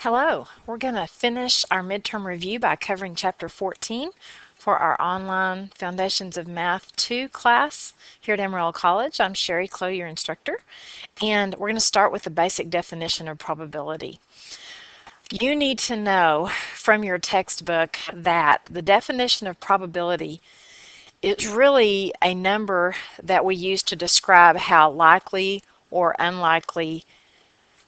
Hello, we're going to finish our midterm review by covering Chapter 14 for our online Foundations of Math 2 class here at Amarillo College. I'm Sherri Clowe, your instructor, and we're going to start with the basic definition of probability. You need to know from your textbook that the definition of probability is really a number that we use to describe how likely or unlikely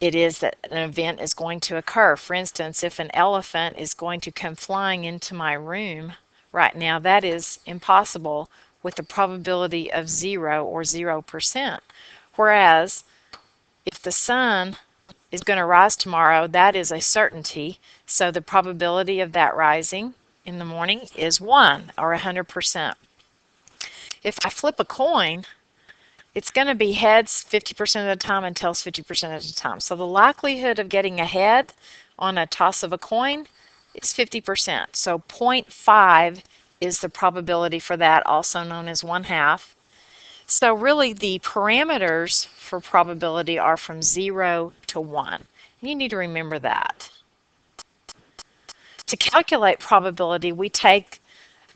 it is that an event is going to occur. For instance, if an elephant is going to come flying into my room right now, that is impossible with a probability of 0 or 0%. Whereas if the sun is going to rise tomorrow, that is a certainty. So the probability of that rising in the morning is 1 or 100%. If I flip a coin, it's going to be heads 50% of the time and tails 50% of the time. So the likelihood of getting a head on a toss of a coin is 50%. So 0.5 is the probability for that, also known as 1/2. So really the parameters for probability are from 0 to 1. You need to remember that. To calculate probability, we take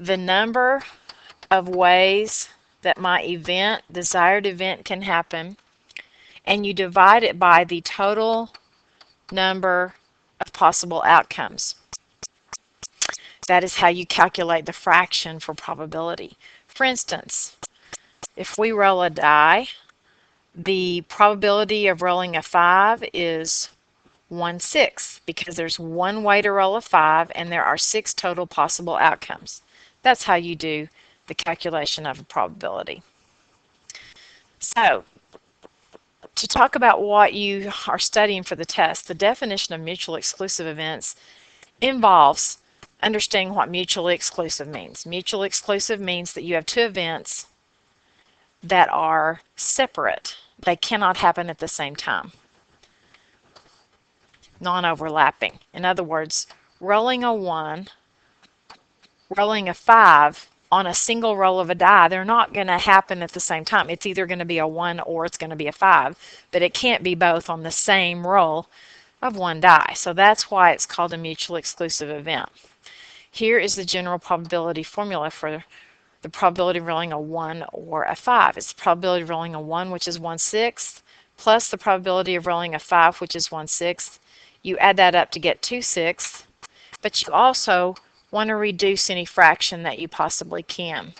the number of ways that my desired event can happen, and you divide it by the total number of possible outcomes. That is how you calculate the fraction for probability. For instance, if we roll a die, the probability of rolling a 5 is 1/6 because there's one way to roll a 5 and there are 6 total possible outcomes. That's how you do the calculation of a probability. So, to talk about what you are studying for the test, the definition of mutually exclusive events involves understanding what mutually exclusive means. Mutually exclusive means that you have two events that are separate. They cannot happen at the same time. Non-overlapping. In other words, rolling a 1, rolling a 5 on a single roll of a die, they're not going to happen at the same time. It's either going to be a 1 or it's going to be a 5, but it can't be both on the same roll of one die. So that's why it's called a mutually exclusive event. Here is the general probability formula for the probability of rolling a 1 or a 5. It's the probability of rolling a 1, which is 1/6, plus the probability of rolling a 5, which is 1/6. You add that up to get 2/6, but you also want to reduce any fraction that you possibly can.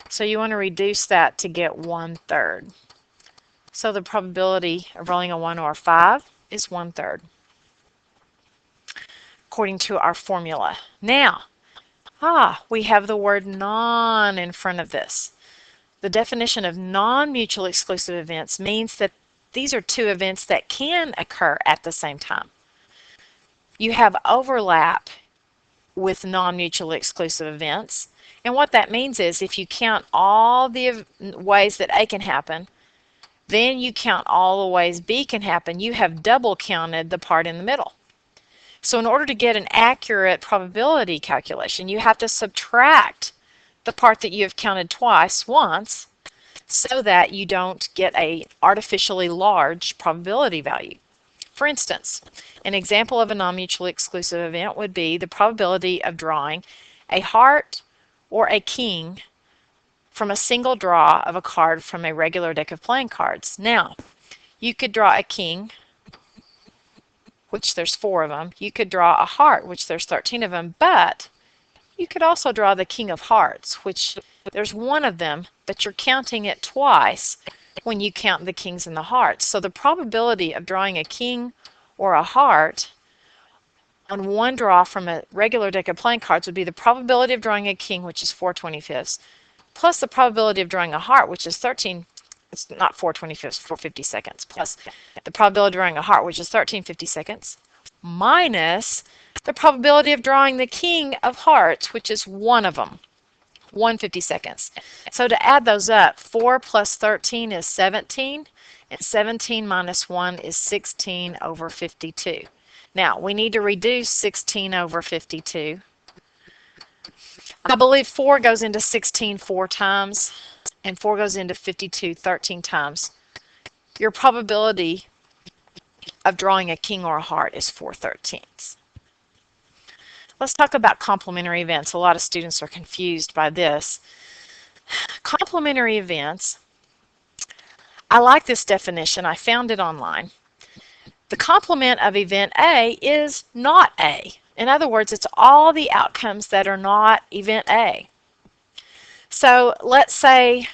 So you want to reduce that to get 1/3. So the probability of rolling a 1 or a 5 is 1/3, according to our formula. Now, we have the word non in front of this. The definition of non-mutually exclusive events means that these are two events that can occur at the same time. You have overlap with non-mutually exclusive events, and what that means is if you count all the ways that A can happen, then you count all the ways B can happen, you have double counted the part in the middle. So in order to get an accurate probability calculation, you have to subtract the part that you have counted twice once so that you don't get an artificially large probability value. For instance, an example of a non-mutually exclusive event would be the probability of drawing a heart or a king from a single draw of a card from a regular deck of playing cards. Now, you could draw a king, which there's 4 of them. You could draw a heart, which there's 13 of them, but you could also draw the king of hearts, which there's 1 of them, but you're counting it twice when you count the kings and the hearts. So the probability of drawing a king or a heart on one draw from a regular deck of playing cards would be the probability of drawing a king, which is 4/25, plus the probability of drawing a heart, which is 13. It's not 4/25, 4/52, plus the probability of drawing a heart, which is 13/52, minus the probability of drawing the king of hearts, which is 1 of them, 1/52. So to add those up, 4 plus 13 is 17, and 17 minus 1 is 16/52. Now, we need to reduce 16/52. I believe 4 goes into 16 4 times, and 4 goes into 52 13 times. Your probability of drawing a king or a heart is 4/13. Let's talk about complementary events. A lot of students are confused by this. Complementary events, I like this definition. I found it online. The complement of event A is not A. In other words, it's all the outcomes that are not event A. So let's say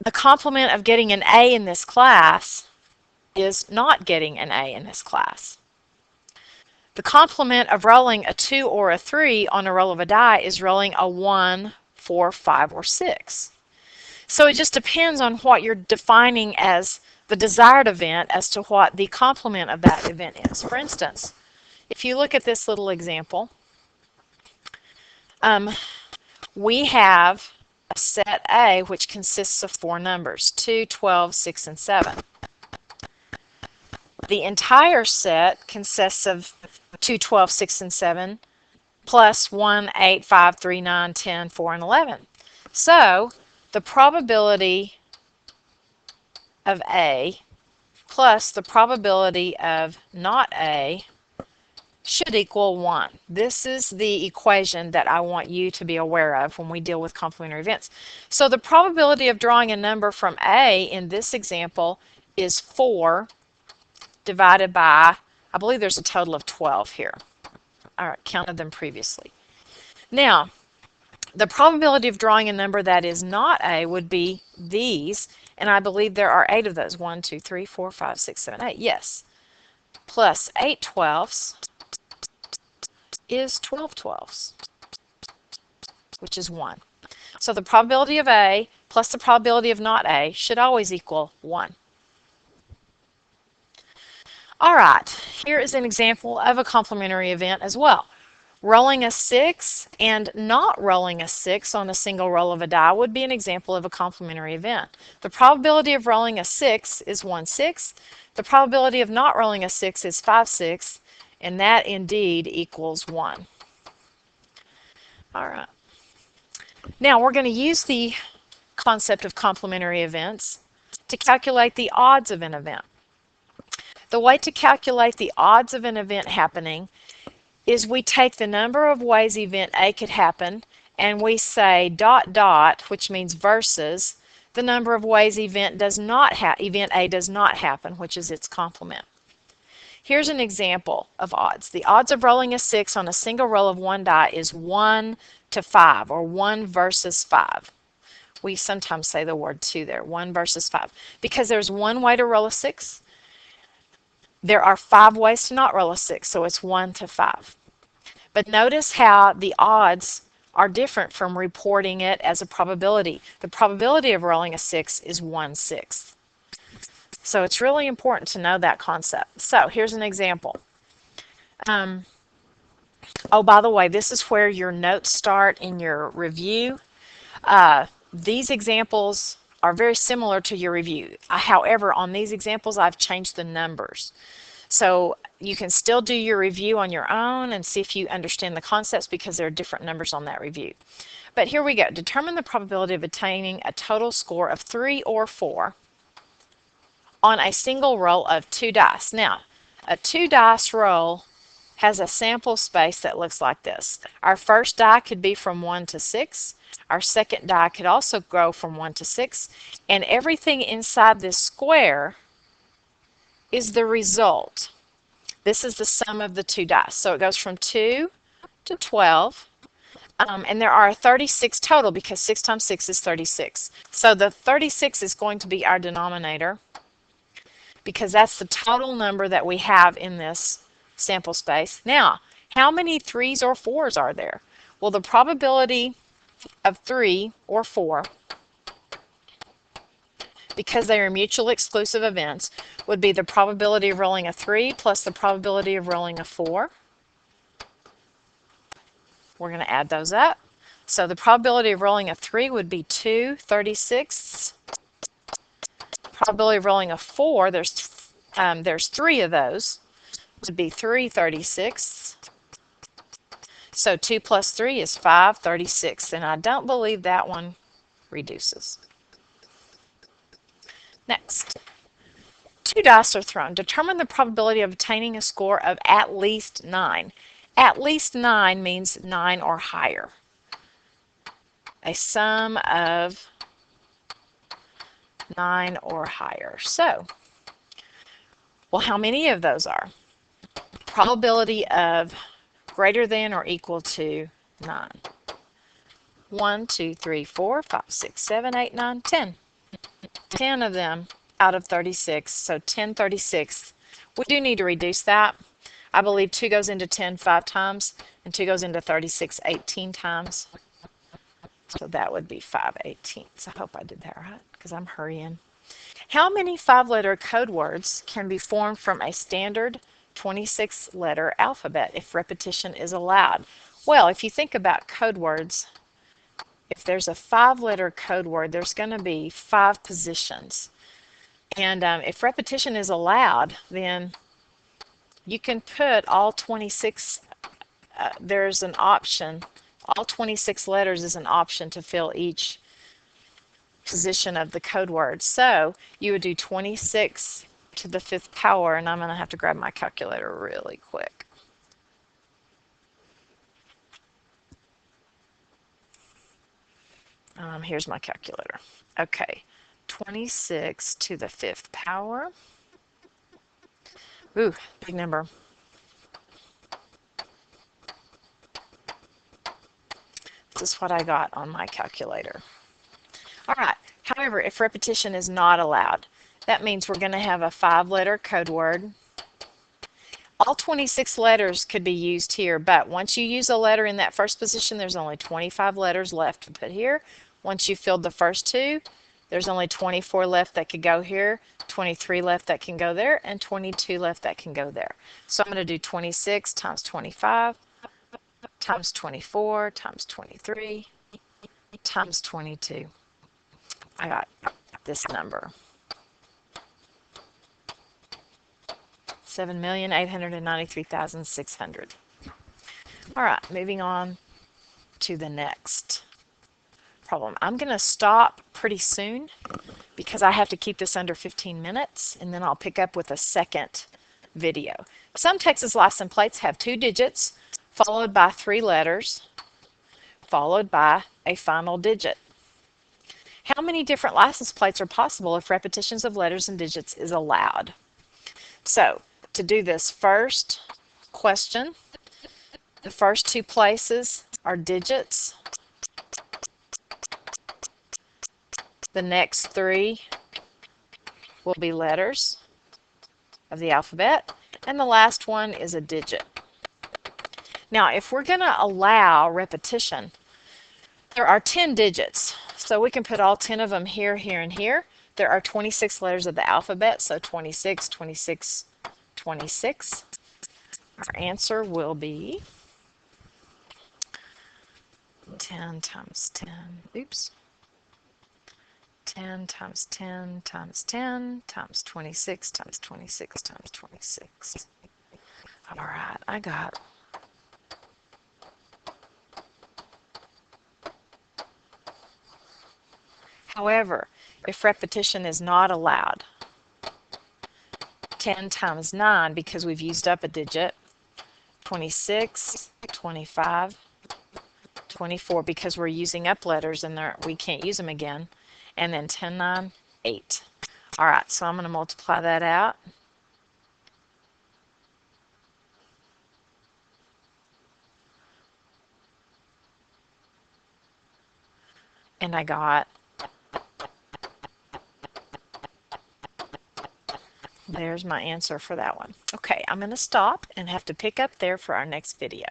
the complement of getting an A in this class is not getting an A in this class. The complement of rolling a 2 or a 3 on a roll of a die is rolling a 1, 4, 5, or 6. So it just depends on what you're defining as the desired event as to what the complement of that event is. For instance, if you look at this little example, we have a set A which consists of 4 numbers, 2, 12, 6, and 7. The entire set consists of 2, 12, 6, and 7 plus 1, 8, 5, 3, 9, 10, 4, and 11. So the probability of A plus the probability of not A should equal 1. This is the equation that I want you to be aware of when we deal with complementary events. So the probability of drawing a number from A in this example is 4 divided by, I believe there's a total of 12 here. I counted them previously. Now, the probability of drawing a number that is not A would be these, and I believe there are 8 of those. 1, 2, 3, 4, 5, 6, 7, 8. Yes. Plus 8 twelfths is 12 twelfths, which is 1. So the probability of A plus the probability of not A should always equal 1. All right, here is an example of a complementary event as well. Rolling a 6 and not rolling a 6 on a single roll of a die would be an example of a complementary event. The probability of rolling a 6 is 1/6. The probability of not rolling a 6 is 5/6, and that indeed equals 1. All right. Now we're going to use the concept of complementary events to calculate the odds of an event. The way to calculate the odds of an event happening is we take the number of ways event A could happen and we say dot dot, which means versus the number of ways event A does not happen, which is its complement. Here's an example of odds. The odds of rolling a 6 on a single roll of one die is 1 to 5, or 1 versus 5. We sometimes say the word 2 there, 1 versus 5. Because there's one way to roll a 6, there are 5 ways to not roll a 6, so it's 1 to 5. But notice how the odds are different from reporting it as a probability. The probability of rolling a 6 is 1/6. So it's really important to know that concept. So here's an example. Oh, by the way, this is where your notes start in your review. These examples are very similar to your review. However, on these examples, I've changed the numbers. So you can still do your review on your own and see if you understand the concepts because there are different numbers on that review. But here we go. Determine the probability of attaining a total score of 3 or 4 on a single roll of 2 dice. Now, a 2 dice roll has a sample space that looks like this. Our first die could be from 1 to 6. Our second die could also go from 1 to 6. And everything inside this square is the result. This is the sum of the 2 dice. So it goes from 2 to 12. And there are 36 total because 6 times 6 is 36. So the 36 is going to be our denominator because that's the total number that we have in this sample space. Now, how many 3s or 4s are there? Well, the probability of 3 or 4, because they are mutually exclusive events, would be the probability of rolling a 3 plus the probability of rolling a 4. We're going to add those up. So the probability of rolling a 3 would be 2/36. Probability of rolling a 4, there's 3 of those, would be 3/36. So 2 plus 3 is 5/36, and I don't believe that one reduces. Next. Two dice are thrown. Determine the probability of obtaining a score of at least 9. At least 9 means 9 or higher. A sum of 9 or higher. So, well, how many of those are? Probability of greater than or equal to 9. 1, 2, 3, 4, 5, 6, 7, 8, 9, 10. 10 of them out of 36, so 10/36. We do need to reduce that. I believe 2 goes into 10 5 times, and 2 goes into 36 18 times. So that would be 5/18. I hope I did that right, because I'm hurrying. How many 5-letter code words can be formed from a standard 26-letter alphabet if repetition is allowed? Well, if you think about code words, if there's a 5-letter code word, there's going to be 5 positions. And if repetition is allowed, then you can put all 26, there's an option, all 26 letters is an option to fill each position of the code word. So you would do 26 to the 5th power, and I'm going to have to grab my calculator really quick. Here's my calculator. Okay, 26 to the 5th power. Ooh, big number. This is what I got on my calculator. All right, however, if repetition is not allowed, that means we're going to have a 5-letter code word. All 26 letters could be used here, but once you use a letter in that first position, there's only 25 letters left to put here. Once you filled the first 2, there's only 24 left that could go here, 23 left that can go there, and 22 left that can go there. So I'm going to do 26 times 25 times 24 times 23 times 22. I got this number. 7,893,600. All right, moving on to the next problem. I'm going to stop pretty soon because I have to keep this under 15 minutes, and then I'll pick up with a second video. Some Texas license plates have 2 digits followed by 3 letters followed by a final digit. How many different license plates are possible if repetitions of letters and digits is allowed? So, to do this first question, the first 2 places are digits. The next 3 will be letters of the alphabet, and the last one is a digit. Now, if we're going to allow repetition, there are 10 digits, so we can put all 10 of them here, here, and here. There are 26 letters of the alphabet, so 26, 26, 26. Our answer will be 10 times 10, oops, 10 times 10 times 10 times 26 times 26 times 26. All right, I got However, if repetition is not allowed, 10 times 9, because we've used up a digit, 26, 25, 24, because we're using up letters and we can't use them again, and then 10, 9, 8. All right, so I'm going to multiply that out. And I got, there's my answer for that one. Okay, I'm going to stop and have to pick up there for our next video.